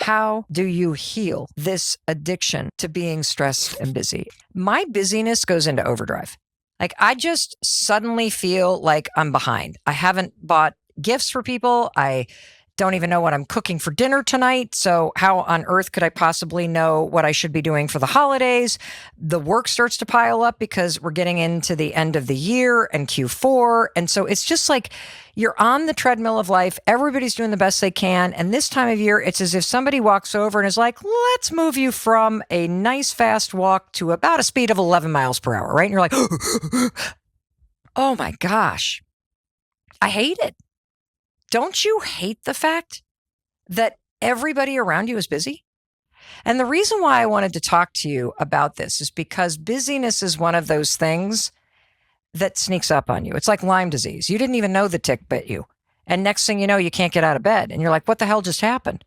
How do you heal this addiction to being stressed and busy? My busyness goes into overdrive. Like, I just suddenly feel like I'm behind. I haven't bought gifts for people. I don't even know what I'm cooking for dinner tonight. So how on earth could I possibly know what I should be doing for the holidays? The work starts to pile up because we're getting into the end of the year and Q4. And so it's just like you're on the treadmill of life. Everybody's doing the best they can. And this time of year, it's as if somebody walks over and is like, let's move you from a nice fast walk to about a speed of 11 miles per hour, right? And you're like, oh my gosh, I hate it. Don't you hate the fact that everybody around you is busy? And the reason why I wanted to talk to you about this is because busyness is one of those things that sneaks up on you. It's like Lyme disease. You didn't even know the tick bit you. And next thing you know, you can't get out of bed. And you're like, what the hell just happened?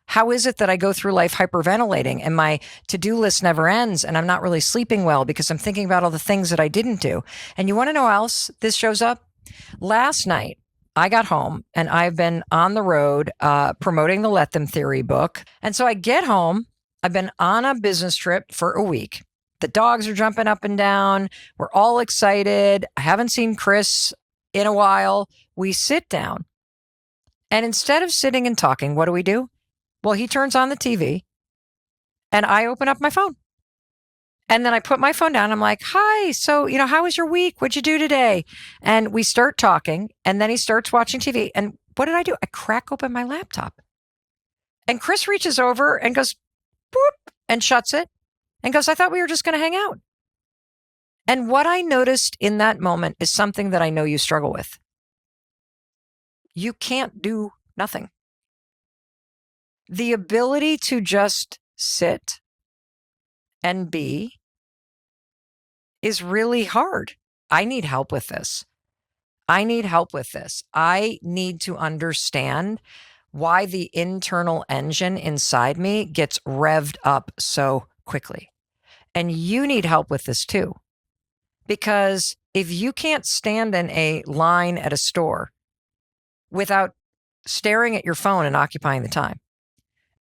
How is it that I go through life hyperventilating and my to-do list never ends and I'm not really sleeping well because I'm thinking about all the things that I didn't do? And you want to know how else this shows up? Last night, I got home and I've been on the road promoting the Let Them Theory book. And so I get home. I've been on a business trip for a week. The dogs are jumping up and down. We're all excited. I haven't seen Chris in a while. We sit down. And instead of sitting and talking, what do? Well, he turns on the TV and I open up my phone. And then I put my phone down. I'm like, hi, so, how was your week? What'd you do today? And we start talking and then he starts watching TV. And what did I do? I crack open my laptop. And Chris reaches over and goes, boop, and shuts it and goes, I thought we were just going to hang out. And what I noticed in that moment is something that I know you struggle with. You can't do nothing. The ability to just sit and be is really hard. I need help with this. I need to understand why the internal engine inside me gets revved up so quickly. And you need help with this too. Because if you can't stand in a line at a store without staring at your phone and occupying the time,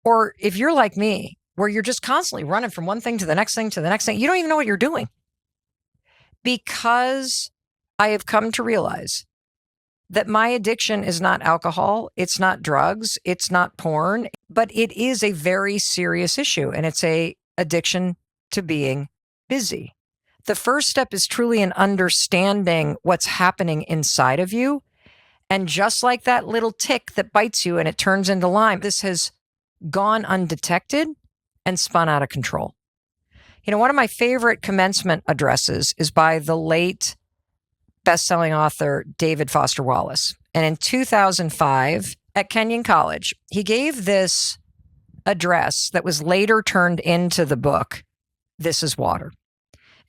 or if you're like me, where you're just constantly running from one thing to the next thing to the next thing. You don't even know what you're doing. Because I have come to realize that my addiction is not alcohol, it's not drugs, it's not porn, but it is a very serious issue, and it's a addiction to being busy. The first step is truly in understanding what's happening inside of you. And just like that little tick that bites you and it turns into Lyme, this has gone undetected and spun out of control. One of my favorite commencement addresses is by the late best-selling author David Foster Wallace. And in 2005 at Kenyon College, he gave this address that was later turned into the book, This is Water.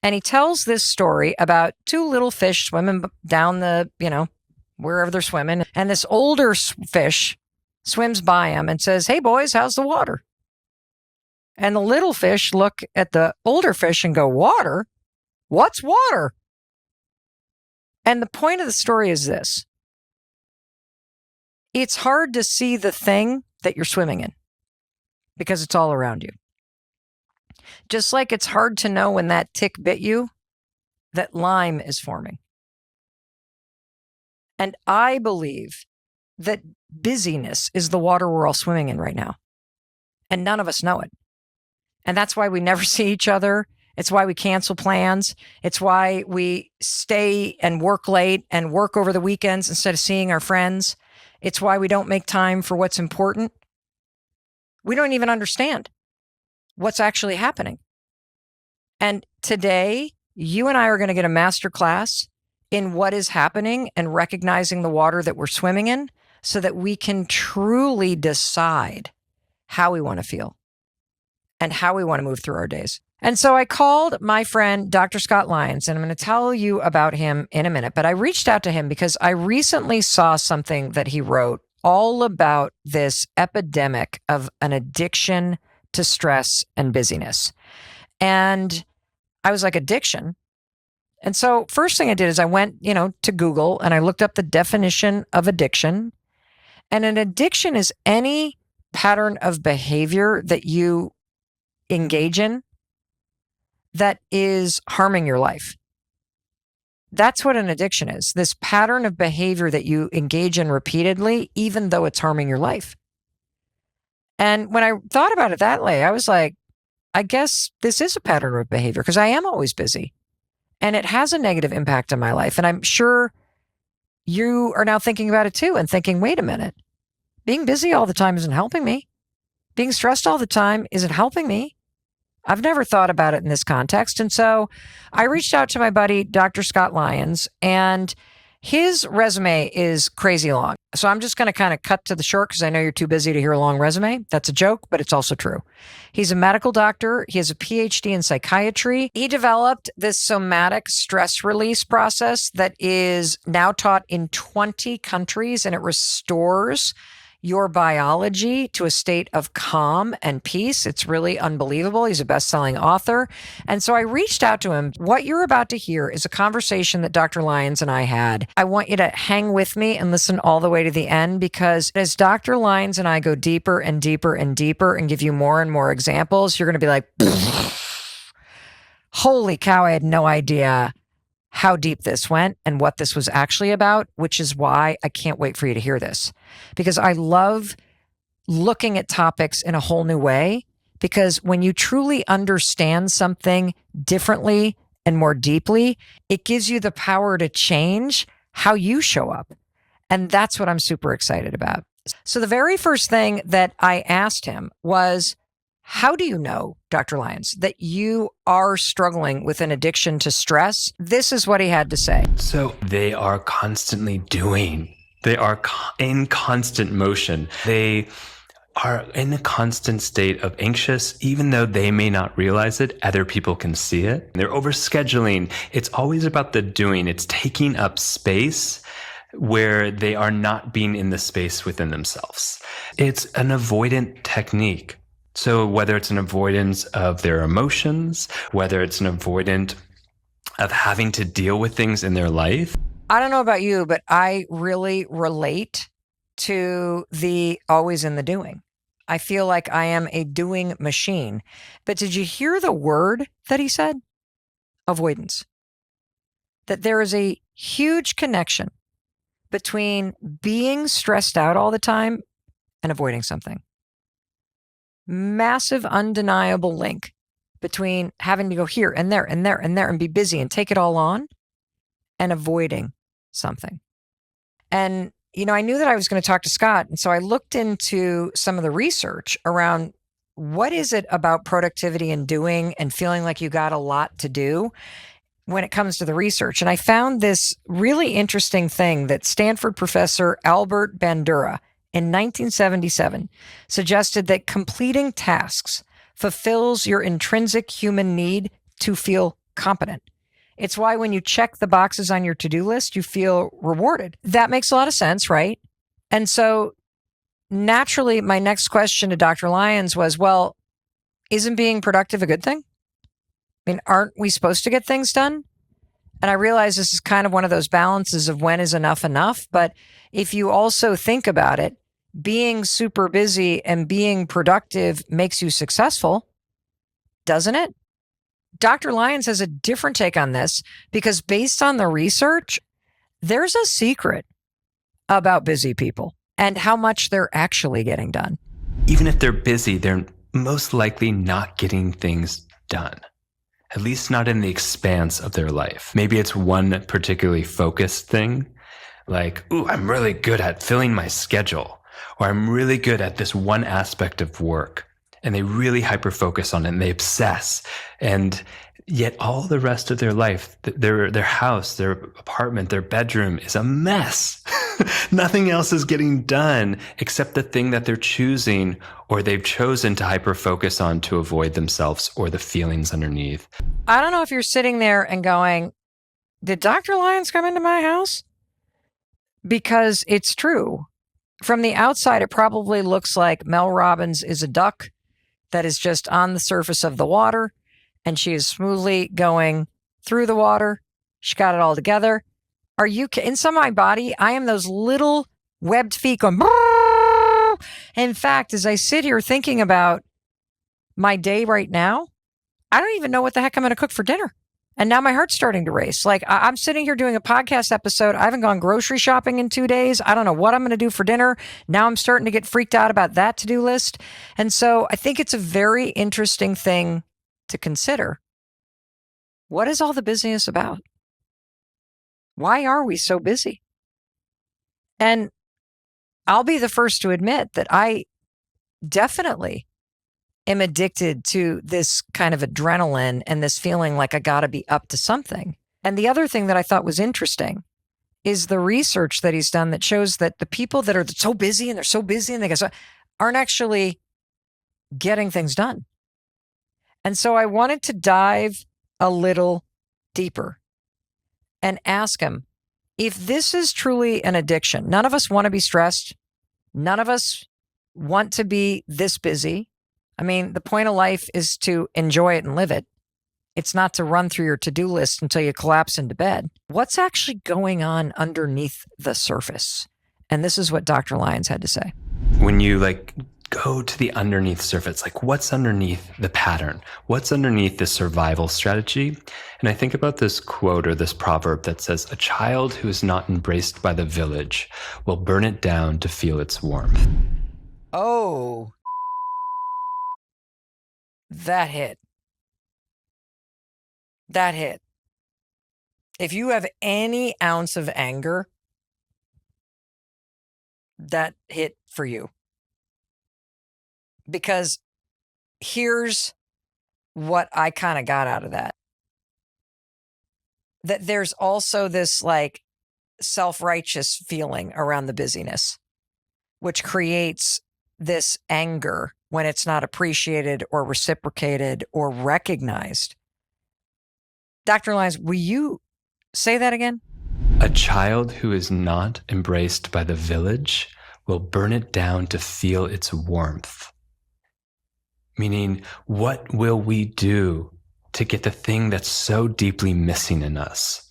And he tells this story about two little fish swimming down the, wherever they're swimming. And this older fish swims by him and says, hey, boys, how's the water? And the little fish look at the older fish and go, water? What's water? And the point of the story is this. It's hard to see the thing that you're swimming in because it's all around you. Just like it's hard to know when that tick bit you, that Lyme is forming. And I believe that busyness is the water we're all swimming in right now. And none of us know it. And that's why we never see each other. It's why we cancel plans. It's why we stay and work late and work over the weekends instead of seeing our friends. It's why we don't make time for what's important. We don't even understand what's actually happening. And today, you and I are going to get a master class in what is happening and recognizing the water that we're swimming in so that we can truly decide how we want to feel and how we want to move through our days. And so I called my friend, Dr. Scott Lyons, and I'm going to tell you about him in a minute. But I reached out to him because I recently saw something that he wrote all about this epidemic of an addiction to stress and busyness. And I was like, addiction? And so first thing I did is I went, to Google and I looked up the definition of addiction. And an addiction is any pattern of behavior that you engage in that is harming your life. That's what an addiction is. This pattern of behavior that you engage in repeatedly, even though it's harming your life. And when I thought about it that way, I was like, I guess this is a pattern of behavior because I am always busy and it has a negative impact on my life. And I'm sure you are now thinking about it too and thinking, wait a minute, being busy all the time isn't helping me. Being stressed all the time isn't helping me. I've never thought about it in this context. And so I reached out to my buddy, Dr. Scott Lyons, and his resume is crazy long. So I'm just going to kind of cut to the short because I know you're too busy to hear a long resume. That's a joke, but it's also true. He's a medical doctor. He has a PhD in psychiatry. He developed this somatic stress release process that is now taught in 20 countries, and it restores your biology to a state of calm and peace. It's really unbelievable. He's a best-selling author. And so I reached out to him. What you're about to hear is a conversation that Dr. Lyons and I had. I want you to hang with me and listen all the way to the end because as Dr. Lyons and I go deeper and deeper and deeper and give you more and more examples, you're going to be like, holy cow, I had no idea how deep this went and what this was actually about, which is why I can't wait for you to hear this. Because I love looking at topics in a whole new way, because when you truly understand something differently and more deeply, it gives you the power to change how you show up. And that's what I'm super excited about. So the very first thing that I asked him was, how do you know, Dr. Lyons, that you are struggling with an addiction to stress? This is what he had to say. So they are constantly doing. They are in constant motion. They are in a constant state of anxious, even though they may not realize it, other people can see it. They're overscheduling. It's always about the doing. It's taking up space where they are not being in the space within themselves. It's an avoidant technique. So whether it's an avoidance of their emotions, whether it's an avoidant of having to deal with things in their life. I don't know about you, but I really relate to the always in the doing. I feel like I am a doing machine. But did you hear the word that he said? Avoidance. That there is a huge connection between being stressed out all the time and avoiding something. Massive, undeniable link between having to go here and there and there and there and be busy and take it all on and avoiding something. And, you know, I knew that I was going to talk to Scott. And so I looked into some of the research around what is it about productivity and doing and feeling like you got a lot to do when it comes to the research. And I found this really interesting thing that Stanford professor Albert Bandura in 1977 suggested that completing tasks fulfills your intrinsic human need to feel competent. It's why when you check the boxes on your to-do list, you feel rewarded. That makes a lot of sense, right? And so naturally, my next question to Dr. Lyons was, well, isn't being productive a good thing? I mean, aren't we supposed to get things done? And I realize this is kind of one of those balances of when is enough enough. But if you also think about it, being super busy and being productive makes you successful, doesn't it? Dr. Lyons has a different take on this because based on the research, there's a secret about busy people and how much they're actually getting done. Even if they're busy, they're most likely not getting things done. At least not in the expanse of their life. Maybe it's one particularly focused thing, like, ooh, I'm really good at filling my schedule, or I'm really good at this one aspect of work. And they really hyper-focus on it and they obsess. And yet all the rest of their life, their house, their apartment, their bedroom is a mess. Nothing else is getting done except the thing that they're choosing or they've chosen to hyper-focus on to avoid themselves or the feelings underneath. I don't know if you're sitting there and going, did Dr. Lyons come into my house? Because it's true. From the outside, it probably looks like Mel Robbins is a duck that is just on the surface of the water, and she is smoothly going through the water. She got it all together. Are you inside my body? I am those little webbed feet going, In fact, as I sit here thinking about my day right now, I don't even know what the heck I'm going to cook for dinner. And now my heart's starting to race. Like I'm sitting here doing a podcast episode. I haven't gone grocery shopping in 2 days. I don't know what I'm going to do for dinner. Now I'm starting to get freaked out about that to-do list. And so I think it's a very interesting thing to consider. What is all the busyness about? Why are we so busy? And I'll be the first to admit that I definitely am addicted to this kind of adrenaline and this feeling like I got to be up to something. And the other thing that I thought was interesting is the research that he's done that shows that the people that are so busy and they're so busy and they go aren't actually getting things done. And so I wanted to dive a little deeper and ask him if this is truly an addiction. None of us want to be stressed. None of us want to be this busy. I mean, the point of life is to enjoy it and live it. It's not to run through your to-do list until you collapse into bed. What's actually going on underneath the surface? And this is what Dr. Lyons had to say. When you go to the underneath surface, what's underneath the pattern? What's underneath the survival strategy? And I think about this quote or this proverb that says, a child who is not embraced by the village will burn it down to feel its warmth. Oh, that hit. That hit. If you have any ounce of anger, that hit for you. Because here's what I kind of got out of that. That there's also this self-righteous feeling around the busyness, which creates this anger when it's not appreciated or reciprocated or recognized. Dr. Lyons, will you say that again? A child who is not embraced by the village will burn it down to feel its warmth. Meaning, what will we do to get the thing that's so deeply missing in us?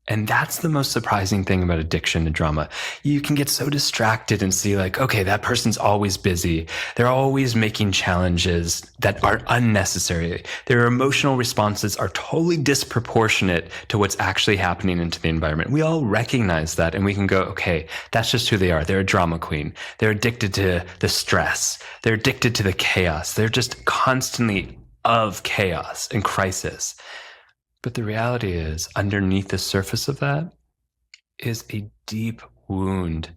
And that's the most surprising thing about addiction to drama. You can get so distracted and see okay, that person's always busy. They're always making challenges that are unnecessary. Their emotional responses are totally disproportionate to what's actually happening into the environment. We all recognize that and we can go, okay, that's just who they are. They're a drama queen. They're addicted to the stress. They're addicted to the chaos. They're just constantly of chaos and crisis. But the reality is, underneath the surface of that is a deep wound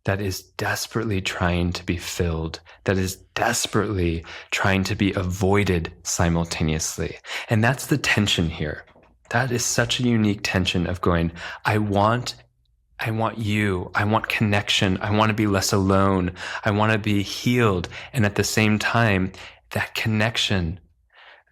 that is desperately trying to be filled, that is desperately trying to be avoided simultaneously. And that's the tension here. That is such a unique tension of going, I want you, I want connection, I want to be less alone, I want to be healed. And at the same time, that connection,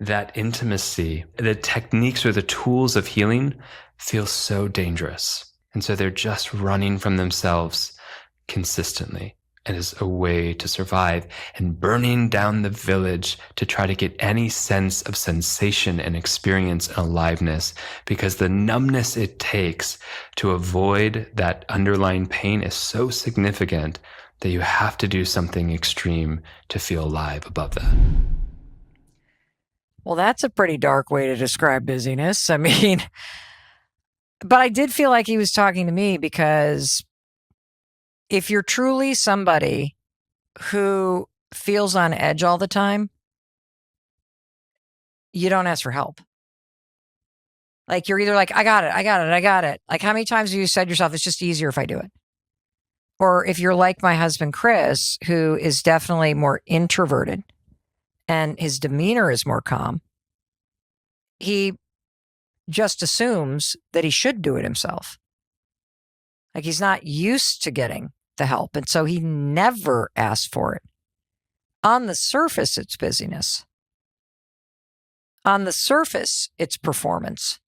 that intimacy, the techniques or the tools of healing feel so dangerous. And so they're just running from themselves consistently and as a way to survive and burning down the village to try to get any sense of sensation and experience and aliveness, because the numbness it takes to avoid that underlying pain is so significant that you have to do something extreme to feel alive above that. Well, that's a pretty dark way to describe busyness. I mean, but I did feel like he was talking to me, because if you're truly somebody who feels on edge all the time, you don't ask for help. You're either I got it. How many times have you said to yourself, it's just easier if I do it? Or if you're like my husband, Chris, who is definitely more introverted, and his demeanor is more calm, he just assumes that he should do it himself. He's not used to getting the help, and so he never asks for it. On the surface, it's busyness. On the surface, it's performance.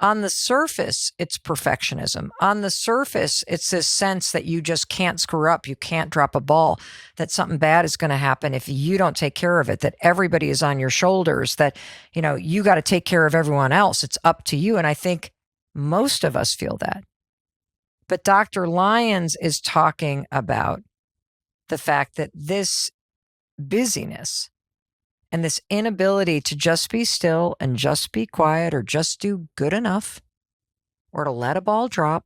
On the surface, it's perfectionism. On the surface, it's this sense that you just can't screw up. You can't drop a ball, that something bad is going to happen if you don't take care of it, that everybody is on your shoulders, that, you got to take care of everyone else. It's up to you. And I think most of us feel that. But Dr. Lyons is talking about the fact that this busyness and this inability to just be still and just be quiet or just do good enough or to let a ball drop,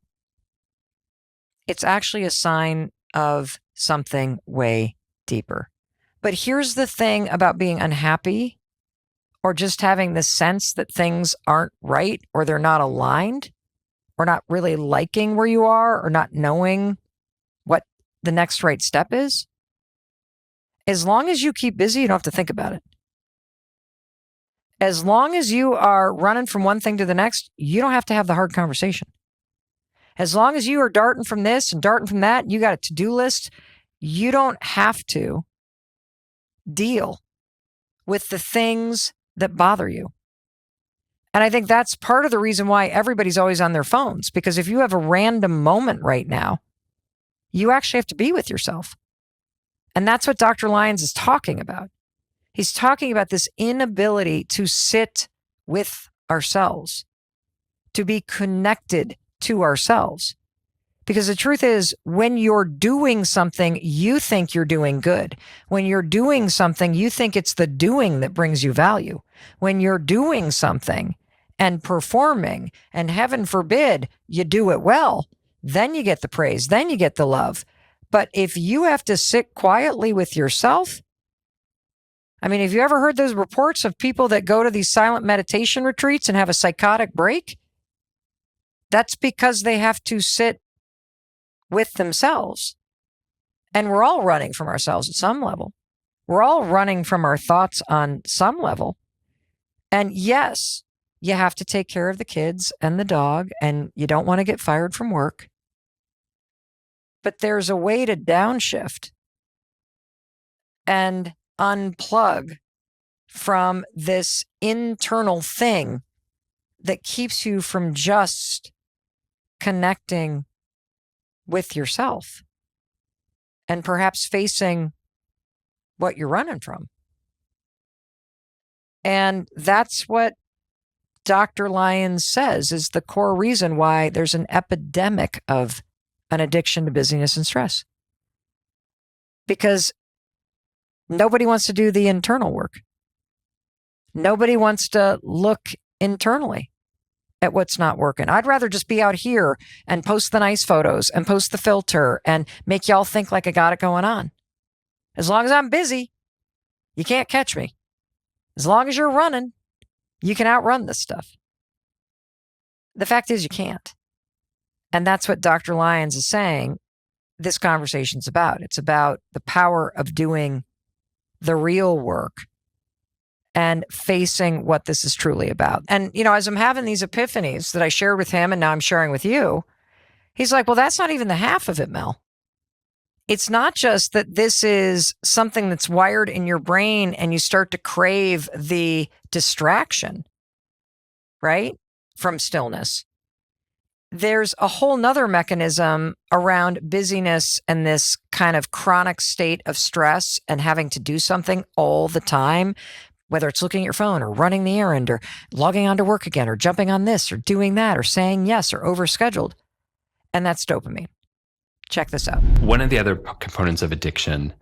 it's actually a sign of something way deeper. But here's the thing about being unhappy or just having the sense that things aren't right or they're not aligned or not really liking where you are or not knowing what the next right step is. As long as you keep busy, you don't have to think about it. As long as you are running from one thing to the next, you don't have to have the hard conversation. As long as you are darting from this and darting from that, you got a to-do list, you don't have to deal with the things that bother you. And I think that's part of the reason why everybody's always on their phones, because if you have a random moment right now, you actually have to be with yourself. And that's what Dr. Lyons is talking about. He's talking about this inability to sit with ourselves, to be connected to ourselves. Because the truth is, when you're doing something, you think you're doing good. When you're doing something, you think it's the doing that brings you value. When you're doing something and performing, and heaven forbid you do it well, then you get the praise, then you get the love. But if you have to sit quietly with yourself, I mean, have you ever heard those reports of people that go to these silent meditation retreats and have a psychotic break? That's because they have to sit with themselves. And we're all running from ourselves at some level. We're all running from our thoughts on some level. And yes, you have to take care of the kids and the dog, and you don't want to get fired from work. But there's a way to downshift and unplug from this internal thing that keeps you from just connecting with yourself and perhaps facing what you're running from. And that's what Dr. Lyons says is the core reason why there's an epidemic of an addiction to busyness and stress. Because nobody wants to do the internal work. Nobody wants to look internally at what's not working. I'd rather just be out here and post the nice photos and post the filter and make y'all think like I got it going on. As long as I'm busy, you can't catch me. As long as you're running, you can outrun this stuff. The fact is you can't. And that's what Dr. Lyons is saying this conversation's about. It's about the power of doing the real work and facing what this is truly about. And, you know, as I'm having these epiphanies that I shared with him and now I'm sharing with you, he's like, well, that's not even the half of it, Mel. It's not just that this is something that's wired in your brain and you start to crave the distraction, right, from stillness. There's a whole nother mechanism around busyness and this kind of chronic state of stress and having to do something all the time, whether it's looking at your phone or running the errand or logging on to work again or jumping on this or doing that or saying yes or overscheduled. And that's dopamine. Check this out. One of the other components of addiction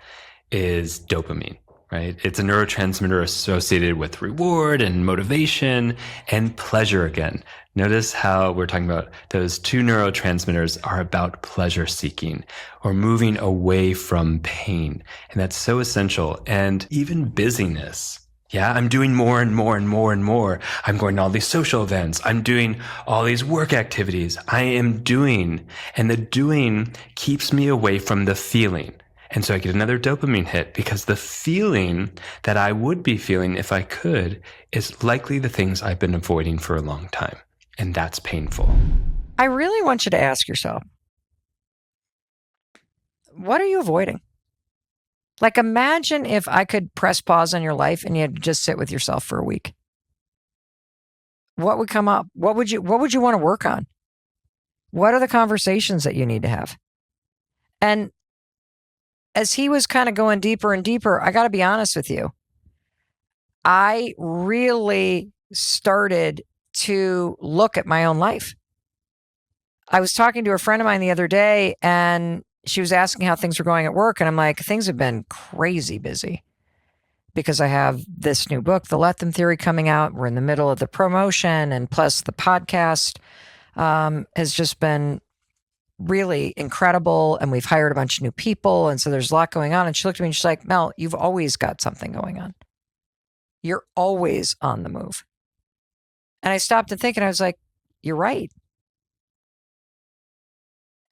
is dopamine, right? It's a neurotransmitter associated with reward and motivation and pleasure again. Notice how we're talking about those two neurotransmitters are about pleasure seeking or moving away from pain. And that's so essential. And even busyness. Yeah, I'm doing more and more and more and more. I'm going to all these social events. I'm doing all these work activities. I am doing, and the doing keeps me away from the feeling. And so I get another dopamine hit because the feeling that I would be feeling if I could is likely the things I've been avoiding for a long time. And that's painful. I really want you to ask yourself, what are you avoiding? Like, imagine if I could press pause on your life and you had to just sit with yourself for a week. What would come up? What would you want to work on? What are the conversations that you need to have? And as he was kind of going deeper and deeper, I got to be honest with you. I really started to look at my own life. I was talking to a friend of mine the other day, and she was asking how things were going at work. And I'm like, things have been crazy busy because I have this new book, The Let Them Theory, coming out. We're in the middle of the promotion. And plus the podcast has just been really incredible. And we've hired a bunch of new people. And so there's a lot going on. And she looked at me and she's like, Mel, you've always got something going on. You're always on the move. And I stopped and think, and I was like, you're right.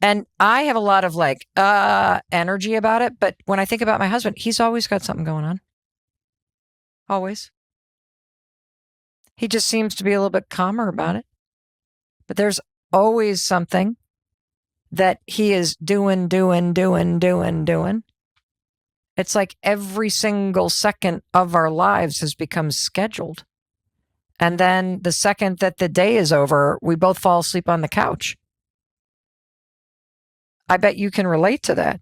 And I have a lot of energy about it. But when I think about my husband, he's always got something going on. Always. He just seems to be a little bit calmer about it. But there's always something that he is doing. It's like every single second of our lives has become scheduled. And then the second that the day is over, we both fall asleep on the couch. I bet you can relate to that.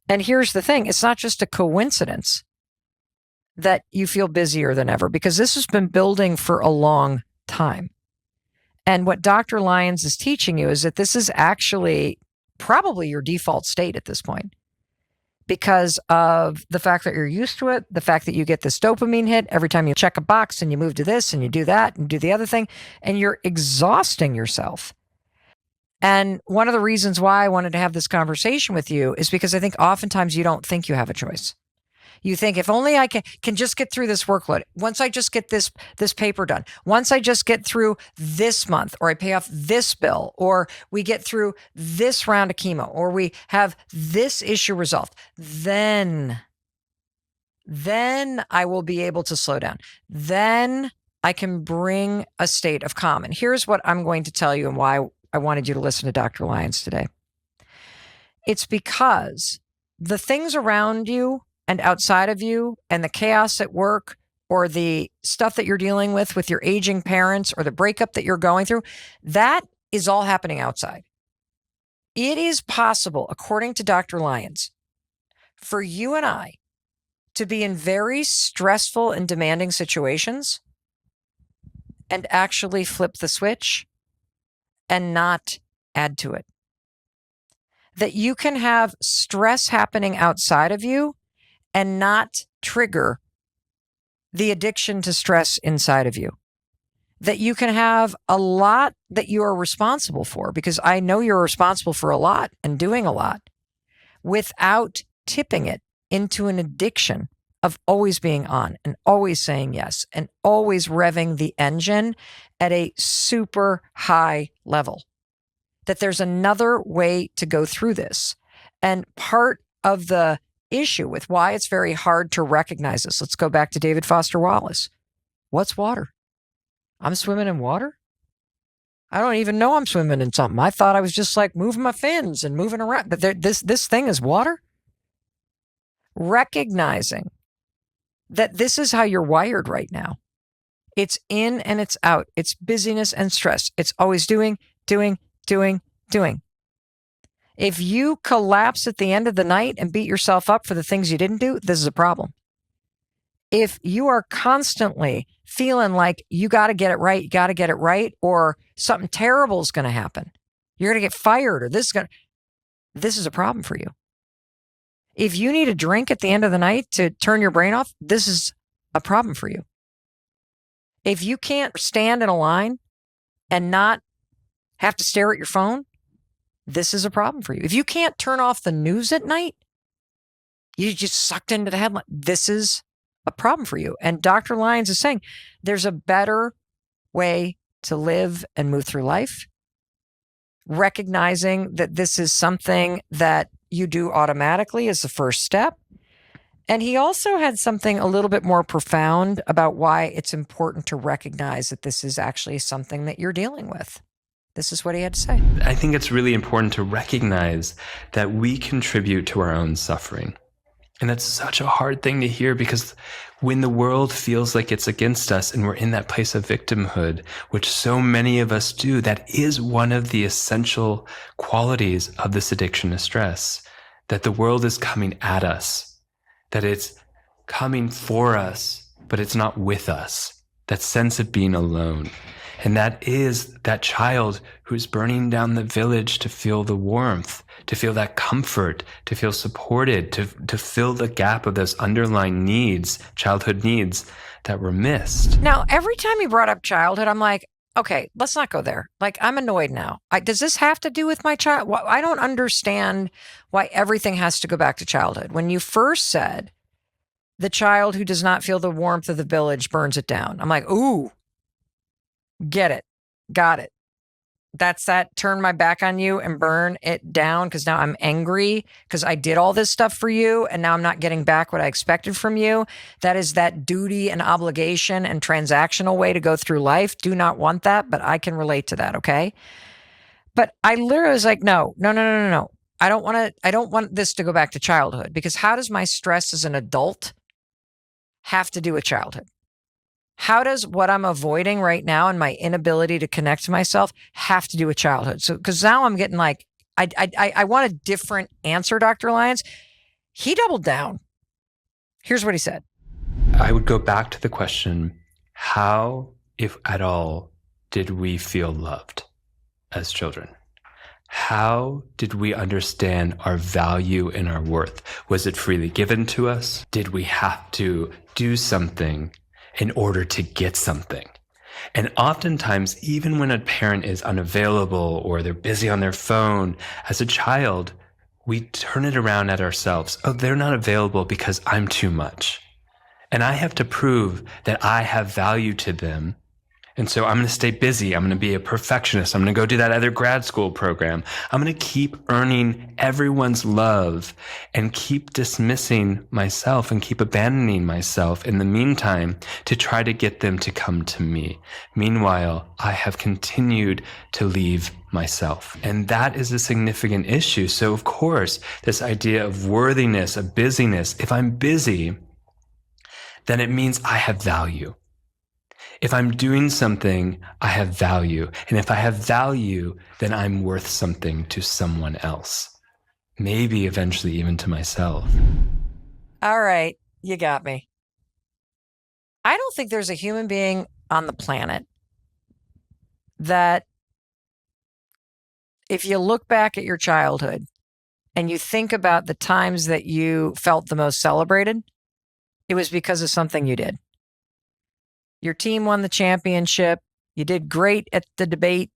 And here's the thing. It's not just a coincidence that you feel busier than ever, because this has been building for a long time. And what Dr. Lyons is teaching you is that this is actually probably your default state at this point, because of the fact that you're used to it, the fact that you get this dopamine hit every time you check a box and you move to this and you do that and do the other thing, and you're exhausting yourself. And one of the reasons why I wanted to have this conversation with you is because I think oftentimes you don't think you have a choice. You think, if only I can just get through this workload. Once I just get this paper done. Once I just get through this month, or I pay off this bill, or we get through this round of chemo, or we have this issue resolved, then I will be able to slow down. Then I can bring a state of calm. And here's what I'm going to tell you and why I wanted you to listen to Dr. Lyons today. It's because the things around you and outside of you, and the chaos at work, or the stuff that you're dealing with your aging parents, or the breakup that you're going through, that is all happening outside. It is possible, according to Dr. Lyons, for you and I to be in very stressful and demanding situations and actually flip the switch and not add to it. That you can have stress happening outside of you and not trigger the addiction to stress inside of you. That you can have a lot that you are responsible for, because I know you're responsible for a lot and doing a lot, without tipping it into an addiction of always being on and always saying yes and always revving the engine at a super high level. That there's another way to go through this. And part of the issue with why it's very hard to recognize this. Let's go back to David Foster Wallace. What's water? I'm swimming in water? I don't even know I'm swimming in something. I thought I was just like moving my fins and moving around. But this thing is water? Recognizing that this is how you're wired right now. It's in and it's out. It's busyness and stress. It's always doing. If you collapse at the end of the night and beat yourself up for the things you didn't do, this is a problem. If you are constantly feeling like you got to get it right, or something terrible is going to happen, you're going to get fired, or this is a problem for you. If you need a drink at the end of the night to turn your brain off, this is a problem for you. If you can't stand in a line and not have to stare at your phone, this is a problem for you. If you can't turn off the news at night, you just sucked into the headline. This is a problem for you. And Dr. Lyons is saying there's a better way to live and move through life, recognizing that this is something that you do automatically as the first step. And he also had something a little bit more profound about why it's important to recognize that this is actually something that you're dealing with. This is what he had to say. I think it's really important to recognize that we contribute to our own suffering. And that's such a hard thing to hear, because when the world feels like it's against us and we're in that place of victimhood, which so many of us do, that is one of the essential qualities of this addiction to stress, that the world is coming at us, that it's coming for us, but it's not with us. That sense of being alone. And that is that child who's burning down the village to feel the warmth, to feel that comfort, to feel supported, to fill the gap of those underlying needs, childhood needs that were missed. Now, every time you brought up childhood, I'm like, okay, let's not go there. Like, I'm annoyed now. Does this have to do with my child? Well, I don't understand why everything has to go back to childhood. When you first said the child who does not feel the warmth of the village burns it down, I'm like, ooh, get it. Got it. That's that turn my back on you and burn it down because now I'm angry because I did all this stuff for you and now I'm not getting back what I expected from you. That is that duty and obligation and transactional way to go through life. Do not want that, but I can relate to that, okay? But I literally was like, no. I don't want this to go back to childhood because how does my stress as an adult have to do with childhood? How does what I'm avoiding right now and my inability to connect to myself have to do with childhood? So, because now I'm getting like, I want a different answer, Dr. Lyons. He doubled down. Here's what he said. I would go back to the question, how, if at all, did we feel loved as children? How did we understand our value and our worth? Was it freely given to us? Did we have to do something in order to get something? And oftentimes, even when a parent is unavailable or they're busy on their phone, as a child, we turn it around at ourselves. Oh, they're not available because I'm too much. And I have to prove that I have value to them. And so I'm going to stay busy. I'm going to be a perfectionist. I'm going to go do that other grad school program. I'm going to keep earning everyone's love and keep dismissing myself and keep abandoning myself in the meantime to try to get them to come to me. Meanwhile, I have continued to leave myself. And that is a significant issue. So of course, this idea of worthiness, of busyness, if I'm busy, then it means I have value. If I'm doing something, I have value. And if I have value, then I'm worth something to someone else. Maybe eventually even to myself. All right, you got me. I don't think there's a human being on the planet that if you look back at your childhood and you think about the times that you felt the most celebrated, it was because of something you did. Your team won the championship. You did great at the debate.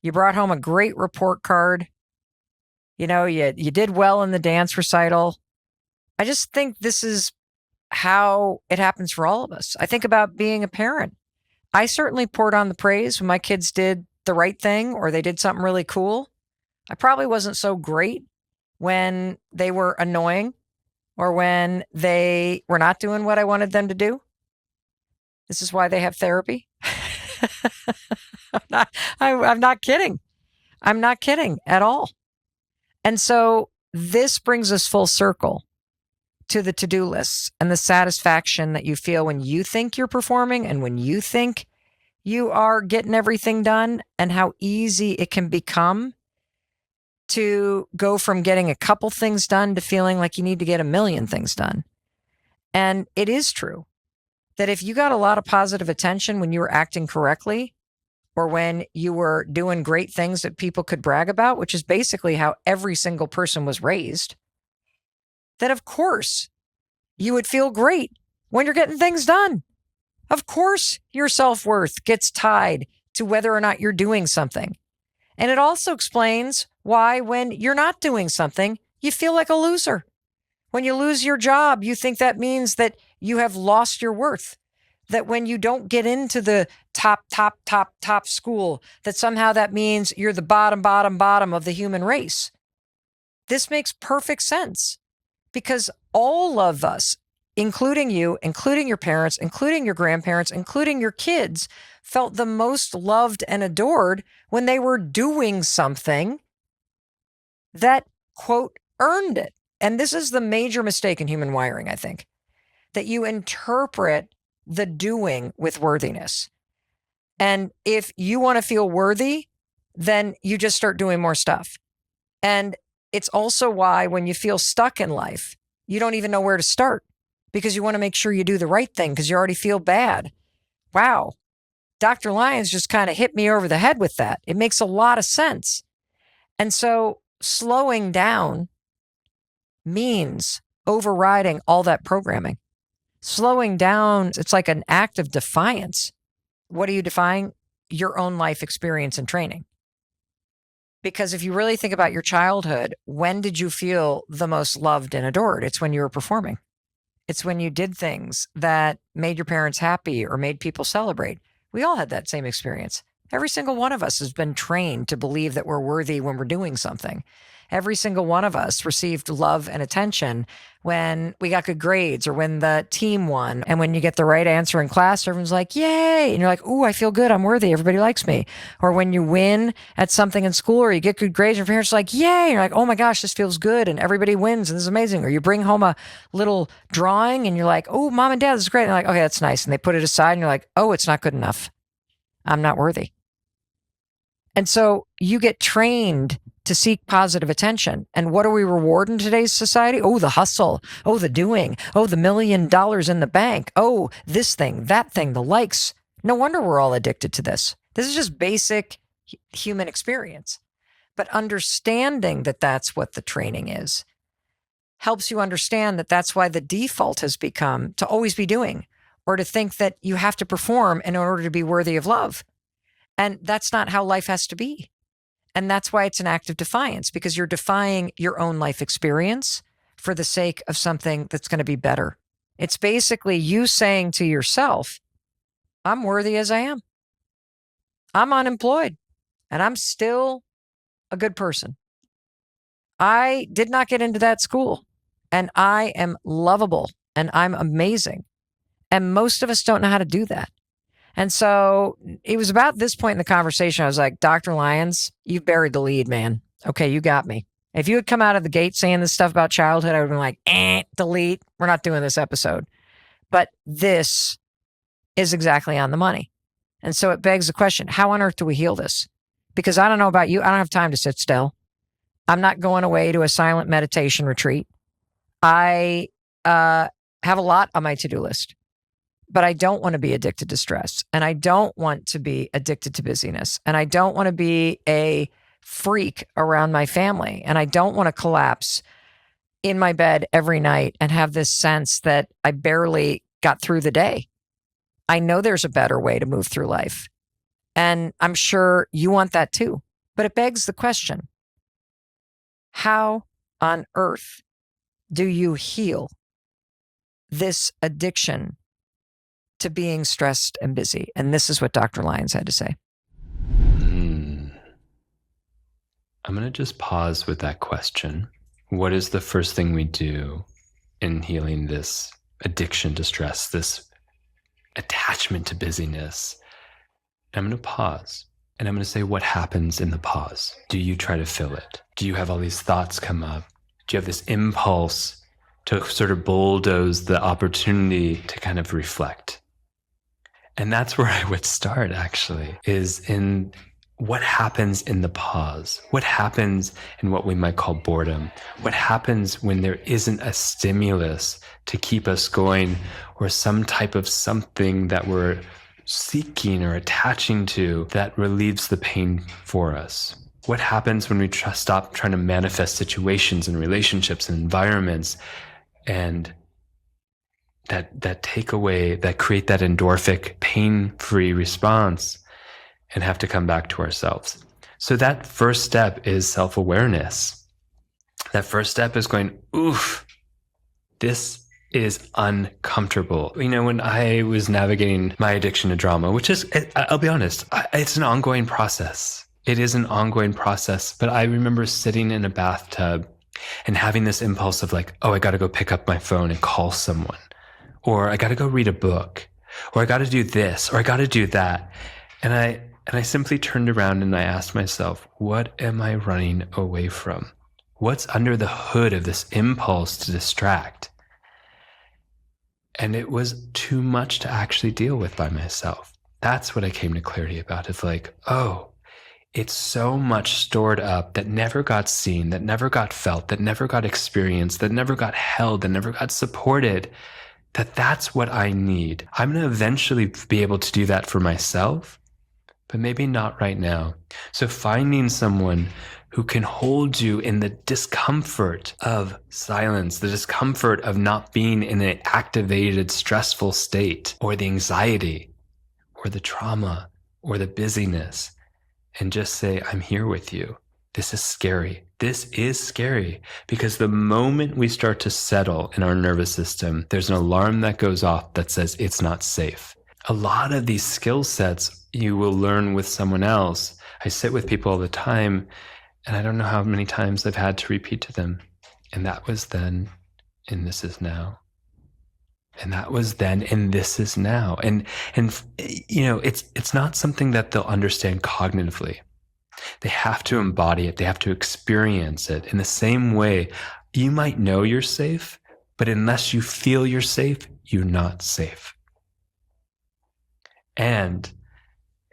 You brought home a great report card. You know, you did well in the dance recital. I just think this is how it happens for all of us. I think about being a parent. I certainly poured on the praise when my kids did the right thing or they did something really cool. I probably wasn't so great when they were annoying or when they were not doing what I wanted them to do. This is why they have therapy. I'm not kidding. I'm not kidding at all. And so this brings us full circle to the to-do lists and the satisfaction that you feel when you think you're performing and when you think you are getting everything done and how easy it can become to go from getting a couple things done to feeling like you need to get a million things done. And it is true that if you got a lot of positive attention when you were acting correctly or when you were doing great things that people could brag about, which is basically how every single person was raised, then of course you would feel great when you're getting things done. Of course your self-worth gets tied to whether or not you're doing something. And it also explains why when you're not doing something, you feel like a loser. When you lose your job, you think that means that you have lost your worth. That when you don't get into the top school, that somehow that means you're the bottom of the human race. This makes perfect sense because all of us, including you, including your parents, including your grandparents, including your kids, felt the most loved and adored when they were doing something that, quote, earned it. And this is the major mistake in human wiring, I think, that you interpret the doing with worthiness. And if you want to feel worthy, then you just start doing more stuff. And it's also why when you feel stuck in life, you don't even know where to start because you want to make sure you do the right thing because you already feel bad. Wow. Dr. Lyons just kind of hit me over the head with that. It makes a lot of sense. And so slowing down means overriding all that programming. Slowing down, it's like an act of defiance. What are you defying? Your own life experience and training. Because if you really think about your childhood, when did you feel the most loved and adored? It's when you were performing. It's when you did things that made your parents happy or made people celebrate. We all had that same experience. Every single one of us has been trained to believe that we're worthy when we're doing something. Every single one of us received love and attention when we got good grades or when the team won. And when you get the right answer in class, everyone's like, yay. And you're like, ooh, I feel good. I'm worthy. Everybody likes me. Or when you win at something in school or you get good grades, your parents are like, yay. And you're like, oh my gosh, this feels good. And everybody wins. And this is amazing. Or you bring home a little drawing and you're like, oh, mom and dad, this is great. And they're like, okay, that's nice. And they put it aside and you're like, oh, it's not good enough. I'm not worthy. And so you get trained to seek positive attention. And what do we reward in today's society? Oh, the hustle. Oh, the doing. Oh, the $1 million in the bank. Oh, this thing, that thing, the likes. No wonder we're all addicted to this. This is just basic human experience. But understanding that that's what the training is helps you understand that that's why the default has become to always be doing or to think that you have to perform in order to be worthy of love. And that's not how life has to be. And that's why it's an act of defiance, because you're defying your own life experience for the sake of something that's going to be better. It's basically you saying to yourself, I'm worthy as I am. I'm unemployed and I'm still a good person. I did not get into that school and I am lovable and I'm amazing. And most of us don't know how to do that. And so it was about this point in the conversation, I was like, Dr. Lyons, you've buried the lead, man. Okay, you got me. If you had come out of the gate saying this stuff about childhood, I would have been like, delete. We're not doing this episode. But this is exactly on the money. And so it begs the question, how on earth do we heal this? Because I don't know about you. I don't have time to sit still. I'm not going away to a silent meditation retreat. I have a lot on my to-do list. But I don't want to be addicted to stress. And I don't want to be addicted to busyness. And I don't want to be a freak around my family. And I don't want to collapse in my bed every night and have this sense that I barely got through the day. I know there's a better way to move through life. And I'm sure you want that too. But it begs the question, how on earth do you heal this addiction to being stressed and busy? And this is what Dr. Lyons had to say. I'm going to just pause with that question. What is the first thing we do in healing this addiction to stress, this attachment to busyness? I'm going to pause and I'm going to say, what happens in the pause? Do you try to fill it? Do you have all these thoughts come up? Do you have this impulse to sort of bulldoze the opportunity to kind of reflect? And that's where I would start, actually, is in what happens in the pause. What happens in what we might call boredom? What happens when there isn't a stimulus to keep us going or some type of something that we're seeking or attaching to that relieves the pain for us? What happens when we stop trying to manifest situations and relationships and environments and that take away, that create that endorphic, pain-free response and have to come back to ourselves? So that first step is self-awareness. That first step is going, oof, this is uncomfortable. You know, when I was navigating my addiction to drama, which is, I'll be honest, it's an ongoing process. It is an ongoing process. But I remember sitting in a bathtub and having this impulse of like, oh, I got to go pick up my phone and call someone. Or I got to go read a book, or I got to do this, or I got to do that. And I simply turned around and I asked myself, what am I running away from? What's under the hood of this impulse to distract? And it was too much to actually deal with by myself. That's what I came to clarity about. It's like, oh, it's so much stored up that never got seen, that never got felt, that never got experienced, that never got held, that never got supported. That's what I need. I'm going to eventually be able to do that for myself, but maybe not right now. So finding someone who can hold you in the discomfort of silence, the discomfort of not being in an activated, stressful state, or the anxiety, or the trauma, or the busyness, and just say, I'm here with you. This is scary. This is scary because the moment we start to settle in our nervous system, there's an alarm that goes off that says it's not safe. A lot of these skill sets you will learn with someone else. I sit with people all the time, and I don't know how many times I've had to repeat to them, and that was then, and this is now. And that was then, and this is now. And you know, it's not something that they'll understand cognitively. They have to embody it. They have to experience it. In the same way, you might know you're safe, but unless you feel you're safe, you're not safe. And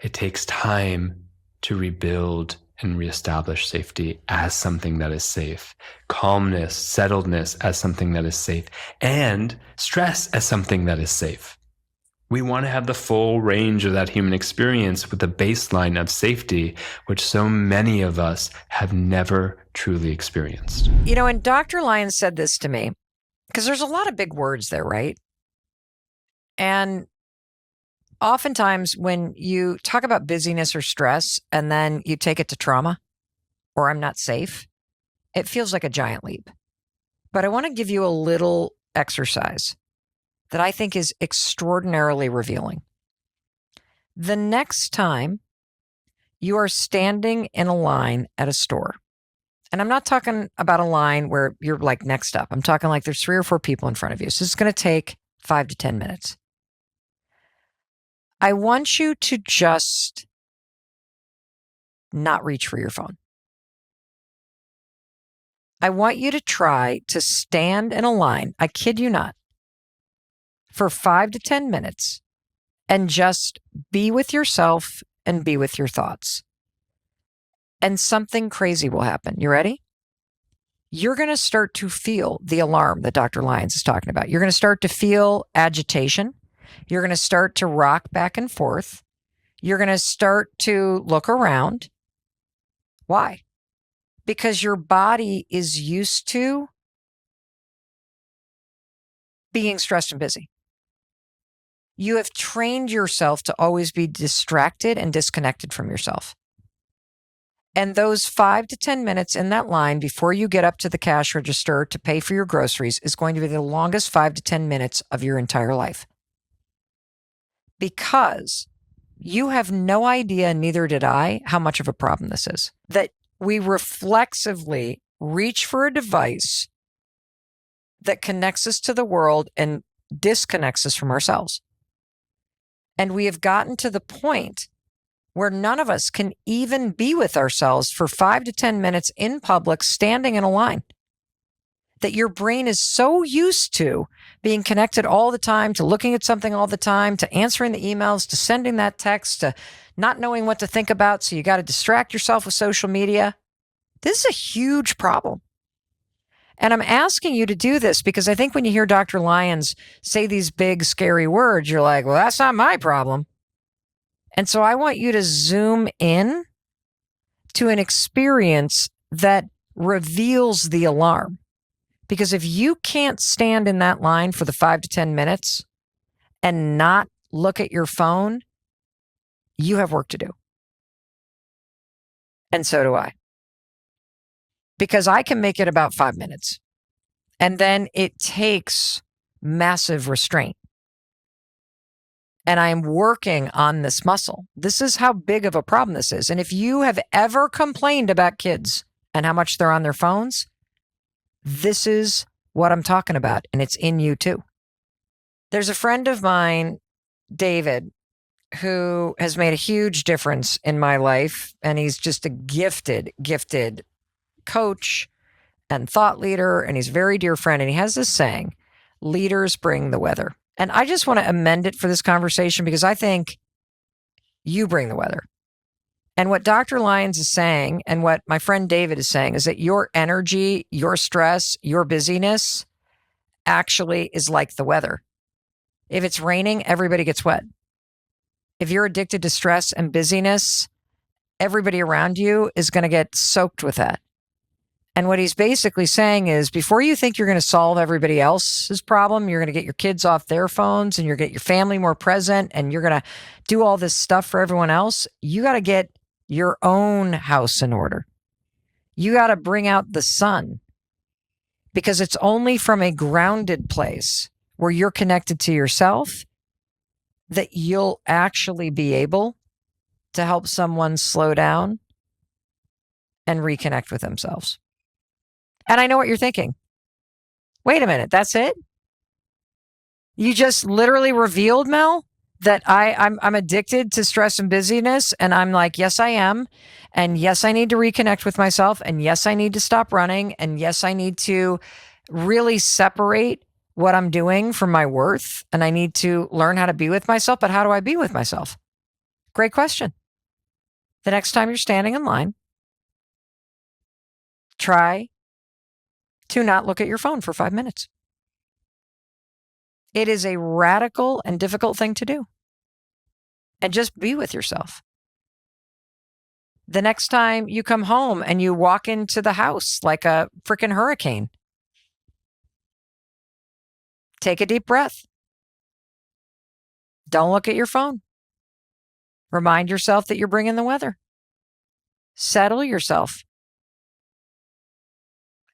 it takes time to rebuild and reestablish safety as something that is safe, calmness, settledness as something that is safe, and stress as something that is safe. We want to have the full range of that human experience with the baseline of safety, which so many of us have never truly experienced. You know, and Dr. Lyons said this to me, because there's a lot of big words there, right? And oftentimes when you talk about busyness or stress and then you take it to trauma or I'm not safe, it feels like a giant leap. But I want to give you a little exercise that I think is extraordinarily revealing. The next time you are standing in a line at a store, and I'm not talking about a line where you're like next up. I'm talking like there's 3 or 4 people in front of you. So it's going to take 5 to 10 minutes. I want you to just not reach for your phone. I want you to try to stand in a line, I kid you not, for 5 to 10 minutes and just be with yourself and be with your thoughts. And something crazy will happen. You ready? You're going to start to feel the alarm that Dr. Lyons is talking about. You're going to start to feel agitation. You're going to start to rock back and forth. You're going to start to look around. Why? Because your body is used to being stressed and busy. You have trained yourself to always be distracted and disconnected from yourself. And those 5 to 10 minutes in that line before you get up to the cash register to pay for your groceries is going to be the longest 5 to 10 minutes of your entire life. Because you have no idea, neither did I, how much of a problem this is. That we reflexively reach for a device that connects us to the world and disconnects us from ourselves. And we have gotten to the point where none of us can even be with ourselves for 5 to 10 minutes in public, standing in a line. That your brain is so used to being connected all the time, to looking at something all the time, to answering the emails, to sending that text, to not knowing what to think about. So you got to distract yourself with social media. This is a huge problem. And I'm asking you to do this because I think when you hear Dr. Lyons say these big, scary words, you're like, well, that's not my problem. And so I want you to zoom in to an experience that reveals the alarm. Because if you can't stand in that line for the 5 to 10 minutes and not look at your phone, you have work to do. And so do I. Because I can make it about 5 minutes. And then it takes massive restraint. And I am working on this muscle. This is how big of a problem this is. And if you have ever complained about kids and how much they're on their phones, this is what I'm talking about. And it's in you too. There's a friend of mine, David, who has made a huge difference in my life. And he's just a gifted coach and thought leader. And he's a very dear friend. And he has this saying, leaders bring the weather. And I just want to amend it for this conversation because I think you bring the weather. And what Dr. Lyons is saying and what my friend David is saying is that your energy, your stress, your busyness actually is like the weather. If it's raining, everybody gets wet. If you're addicted to stress and busyness, everybody around you is going to get soaked with that. And what he's basically saying is before you think you're going to solve everybody else's problem, you're going to get your kids off their phones and you're going to get your family more present and you're going to do all this stuff for everyone else, you got to get your own house in order. You got to bring out the sun because it's only from a grounded place where you're connected to yourself that you'll actually be able to help someone slow down and reconnect with themselves. And I know what you're thinking. Wait a minute, that's it? You just literally revealed, Mel, that I'm addicted to stress and busyness. And I'm like, yes, I am. And yes, I need to reconnect with myself. And yes, I need to stop running. And yes, I need to really separate what I'm doing from my worth. And I need to learn how to be with myself. But how do I be with myself? Great question. The next time you're standing in line, try to not look at your phone for 5 minutes. It is a radical and difficult thing to do. And just be with yourself. The next time you come home and you walk into the house like a freaking hurricane, take a deep breath. Don't look at your phone. Remind yourself that you're bringing the weather. Settle yourself.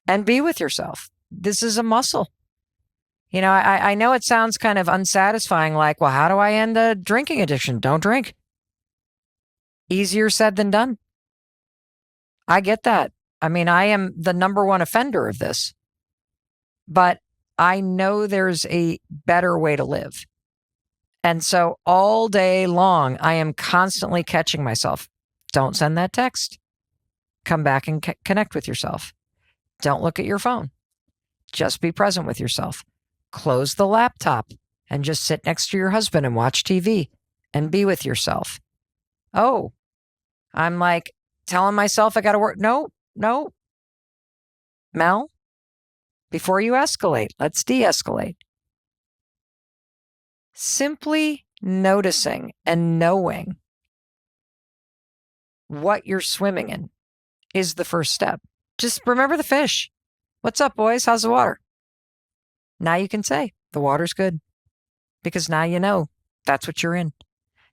And be with yourself. This is a muscle. You know, I know it sounds kind of unsatisfying, like, well, how do I end the drinking addiction? Don't drink. Easier said than done. I get that. I mean, I am the number one offender of this. But I know there's a better way to live. And so all day long, I am constantly catching myself. Don't send that text. Come back and connect with yourself. Don't look at your phone. Just be present with yourself. Close the laptop and just sit next to your husband and watch TV and be with yourself. Oh, I'm like telling myself I got to work. No. Mel, before you escalate, let's de-escalate. Simply noticing and knowing what you're swimming in is the first step. Just remember the fish. What's up, boys? How's the water? Now you can say, the water's good. Because now you know that's what you're in.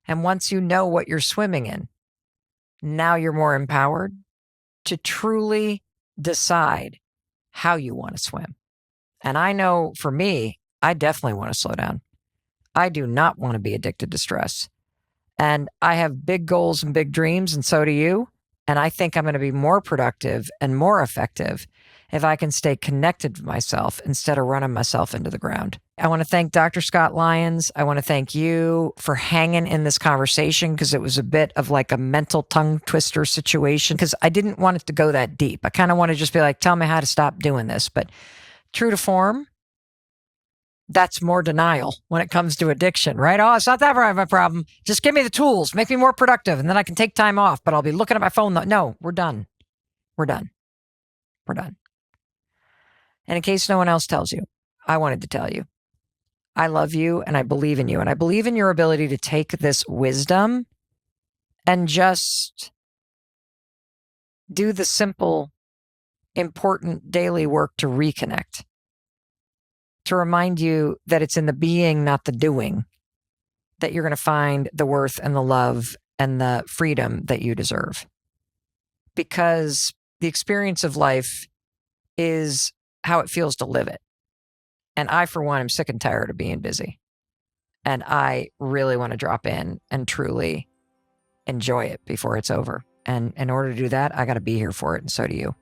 And once you know what you're swimming in, now you're more empowered to truly decide how you want to swim. And I know for me, I definitely want to slow down. I do not want to be addicted to stress. And I have big goals and big dreams, and so do you. And I think I'm going to be more productive and more effective if I can stay connected to myself instead of running myself into the ground. I want to thank Dr. Scott Lyons. I want to thank you for hanging in this conversation because it was a bit of like a mental tongue twister situation because I didn't want it to go that deep. I kind of want to just be like, tell me how to stop doing this. But true to form, that's more denial when it comes to addiction, right? Oh, it's not that of a problem. Just give me the tools, make me more productive, and then I can take time off, but I'll be looking at my phone. No, we're done. We're done. And in case no one else tells you, I wanted to tell you, I love you and I believe in you. And I believe in your ability to take this wisdom and just do the simple, important daily work to reconnect. To remind you that it's in the being, not the doing, that you're going to find the worth and the love and the freedom that you deserve. Because the experience of life is how it feels to live it. And I, for one, am sick and tired of being busy. And I really want to drop in and truly enjoy it before it's over. And in order to do that, I got to be here for it. And so do you.